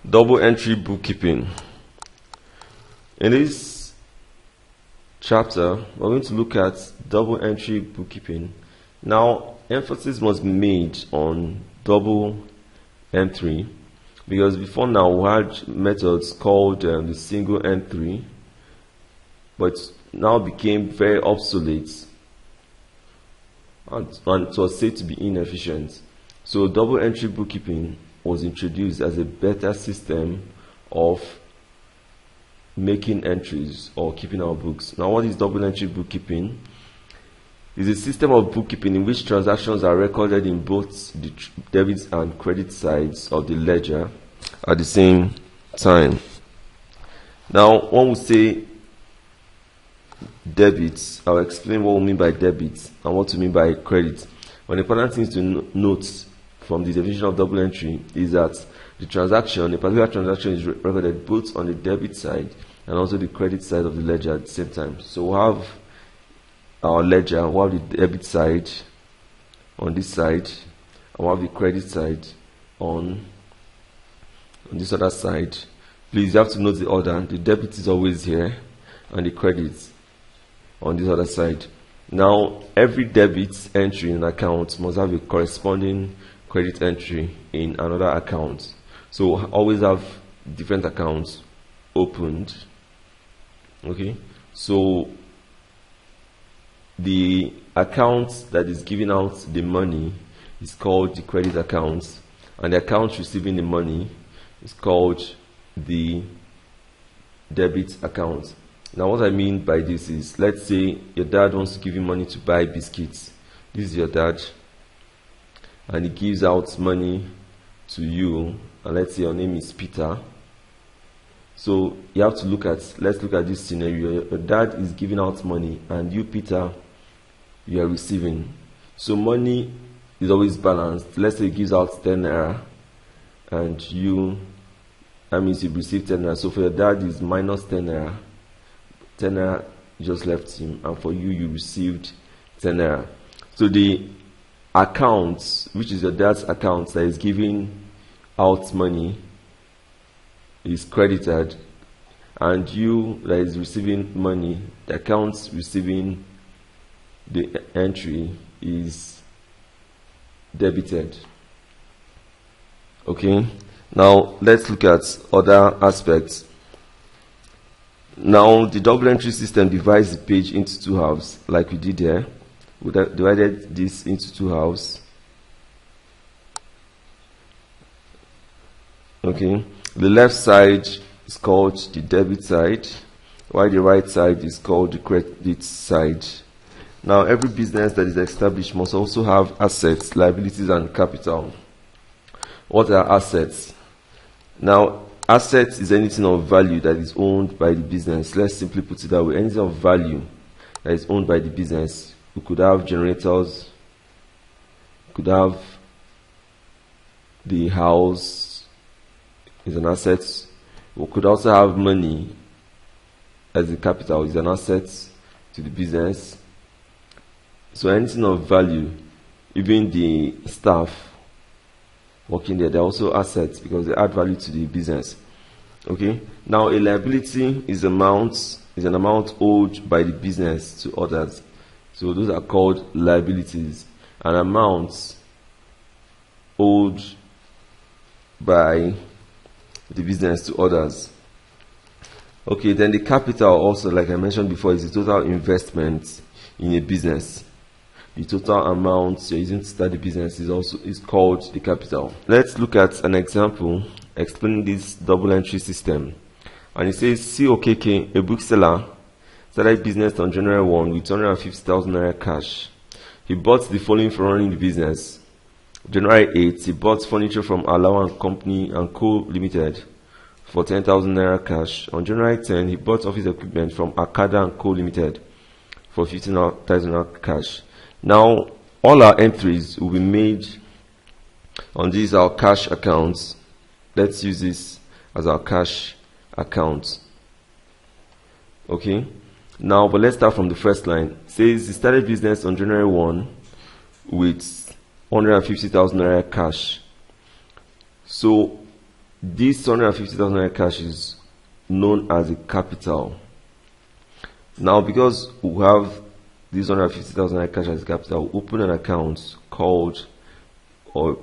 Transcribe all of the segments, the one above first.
Double entry bookkeeping. In this chapter, we're going to look at double entry bookkeeping. Now, emphasis must be made on double entry because before now we had methods called the single entry, but now became very obsolete and it was said to be inefficient. So double entry bookkeeping was introduced as a better system of making entries or keeping our books. Now, what is double entry bookkeeping? It's a system of bookkeeping in which transactions are recorded in both the debit and credit sides of the ledger at the same time. Now, one would say debit. I'll explain what we mean by debit and what we mean by credit. One important thing to note from the definition of double entry is that the transaction, a particular transaction, is recorded both on the debit side and also the credit side of the ledger at the same time. So we have our ledger, we have the debit side on this side, and we have the credit side on this other side. Please, you have to note the order. The debit is always here, and the credit on this other side. Now, every debit entry in an account must have a corresponding credit entry in another account. So always have different accounts opened. Okay, so the account that is giving out the money is called the credit account, and the account receiving the money is called the debit account. Now, what I mean by this is, let's say your dad wants to give you money to buy biscuits. This is your dad, and he gives out money to you, and let's say your name is Peter. So you have to let's look at this scenario. Your dad is giving out money, and you, Peter, you are receiving. So money is always balanced. Let's say he gives out 10 naira, and that means you receive 10 naira. So for your dad is minus 10 naira. 10 naira just left him, and for you, you received 10 naira. So the account, which is your dad's account that is giving out money, is credited, and you that is receiving money, the account receiving the entry is debited. Okay, now let's look at other aspects. Now, the double entry system divides the page into two halves, like we did here. We divided this into two halves. Okay, the left side is called the debit side, while the right side is called the credit side. Now, every business that is established must also have assets, liabilities, and capital. What are assets? Now, assets is anything of value that is owned by the business. Let's simply put it that way. Anything of value that is owned by the business. We could have generators, could have the house is an asset. We could also have money as a capital, is an asset to the business. So anything of value, even the staff working there, they're also assets because they add value to the business. Okay. Now, a liability is an amount owed by the business to others. So those are called liabilities, and amounts owed by the business to others. Okay, then the capital also, like I mentioned before, is the total investment in a business. The total amount you're using to start the business is called the capital. Let's look at an example explaining this double entry system. And it says COKK, a bookseller, started business on January 1 with 250,000 naira cash. He bought the following for running the business. January 8, he bought furniture from Alawan Company and Co. Limited for 10,000 naira cash. On January 10, he bought office equipment from Akada and Co. Limited for 15,000 naira cash. Now, all our entries will be made on these our cash accounts. Let's use this as our cash account. Okay. Now, but let's start from the first line. It says he started business on January 1 with 150,000 naira cash. So this 150,000 naira cash is known as a capital. Now, because we have this 150,000 naira cash as capital, we open an account called, or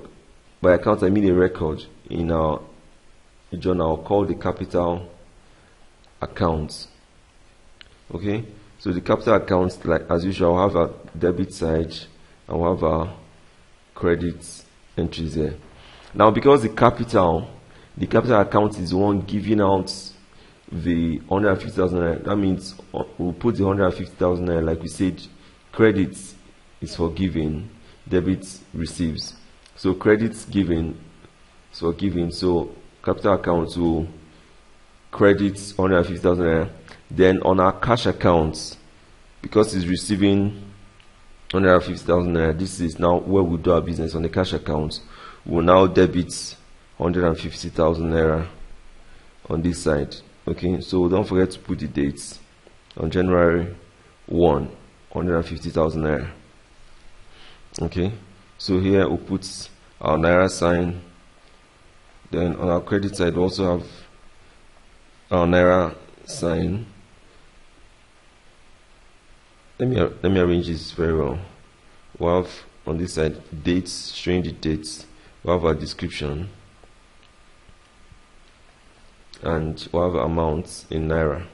by account I mean a record in our journal called the capital account. Okay, so the capital account, like as usual, will have a debit side and we'll have a credit entries there. Now, because the capital account is the one giving out the 150,000 naira, that means we'll put the 150,000 naira, like we said, credit is for giving, debit receives. So credits given is for giving, so capital account will credit 150,000 naira. Then on our cash account, because it's receiving 150,000 naira, this is now where we do our business. On the cash account, we'll now debit 150,000 naira on this side. Okay, so don't forget to put the dates. On January 1, 150,000 naira. Okay, so here we'll put our naira sign. Then on our credit side, we also have our naira sign. Let me arrange this very well. We have on this side dates, showing the dates. We have our description, and we have amounts in naira.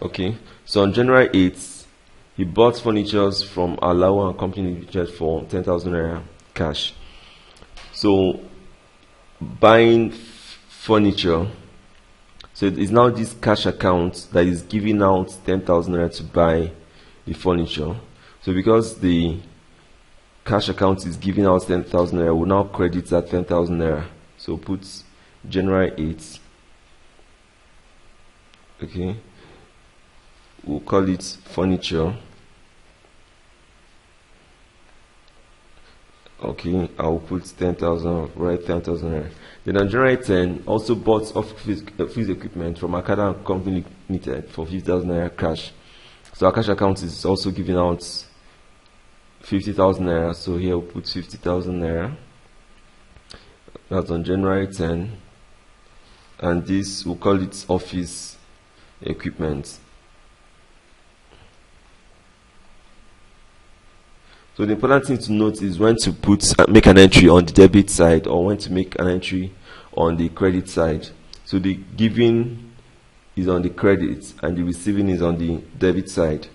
Okay, so on January 8th, he bought furnitures from Alawa and Company Limited for 10,000 naira cash. So buying furniture, so it is now this cash account that is giving out 10,000 naira to buy the furniture. So because the cash account is giving out 10,000 naira, we'll now credit that 10,000 naira. So put January 8th. Okay, we'll call it furniture. Okay, I'll put 10,000, right, 10,000 naira. Then on January 10, also bought office equipment from Akada and Company Limited for 50,000 naira cash. So our cash account is also giving out 50,000 naira. So here we'll put 50,000 naira. That's on January 10. And this, we'll call it office equipment. So the important thing to note is when to make an entry on the debit side or when to make an entry on the credit side. So the giving is on the credit and the receiving is on the debit side.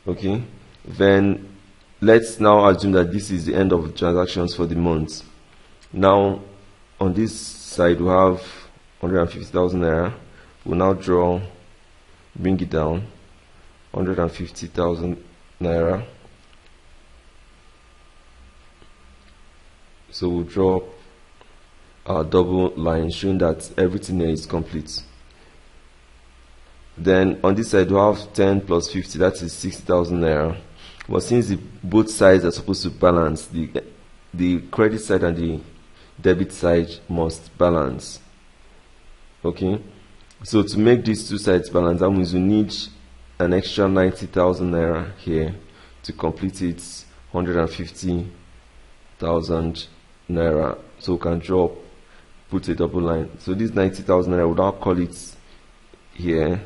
Okay, then let's now assume that this is the end of the transactions for the month. Now on this side we have 150,000 naira. We'll now bring it down, 150,000 naira. So we'll draw our double line showing that everything here is complete. Then on this side we have 10 plus 50, that is 60,000 naira. But since both sides are supposed to balance, the credit side and the debit side must balance. Okay, so to make these two sides balance, that means we need an extra 90,000 naira here to complete it, 150,000 naira. So we can put a double line. So this 90,000 naira, we'll now call it here.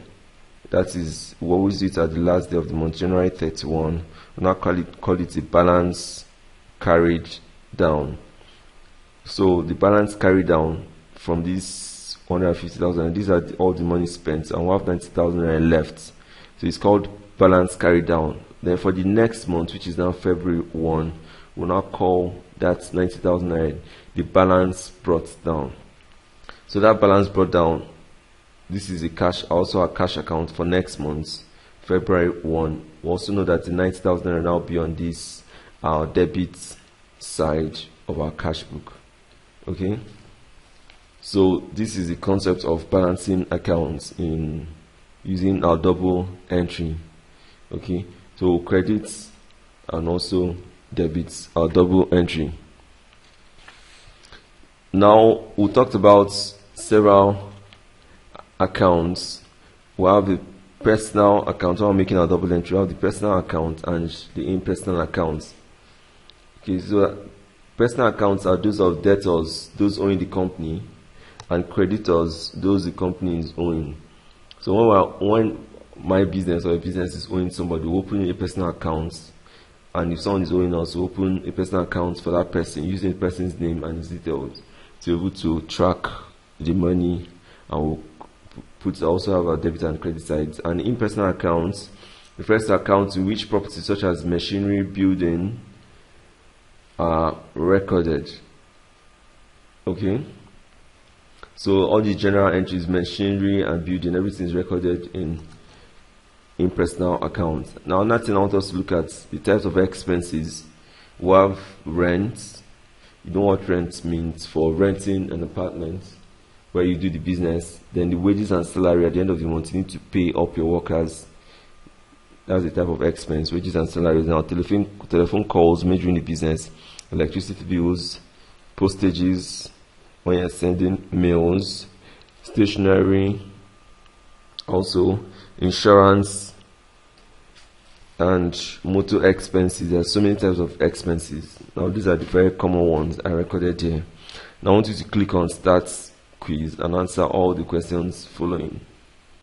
That is, we always do it at the last day of the month, January 31. We'll now call it a balance carried down. So the balance carried down from this 150,000, these are all the money spent, and we have 90,000 naira left. So it's called balance carried down. Then for the next month, which is now February 1, we'll now call that 90,000 naira the balance brought down. So that balance brought down, this is also a cash account for next month, February 1. We also know that the 90,000 naira now be on this our debit side of our cash book. Okay, so this is the concept of balancing accounts in using our double entry. Okay, so credits and also debits, our double entry. Now we talked about several accounts. We have the personal account. While making our double entry, we have the personal account and the impersonal account. Okay, so Personal accounts are those of debtors, those owing the company, and creditors, those the company is owing. So when my business or a business is owing somebody, we open a personal account, and if someone is owing us, we open a personal account for that person using the person's name and his details to be able to track the money, and we'll also have our debit and credit sides. And in personal accounts refers to accounts in which properties such as machinery, building are recorded. Okay, so all the general entries, machinery and building, everything is recorded in personal accounts. Now, another thing I want us to look at the types of expenses. We have rent. You know what rent means for renting an apartment where you do the business. Then the wages and salary at the end of the month, you need to pay up your workers. That's the type of expense, wages and salaries. Now, telephone calls made during the business, electricity bills, postages when you're sending mails, stationery, also insurance and motor expenses. There are so many types of expenses. Now, these are the very common ones I recorded here. Now, I want you to click on Start Quiz and answer all the questions following.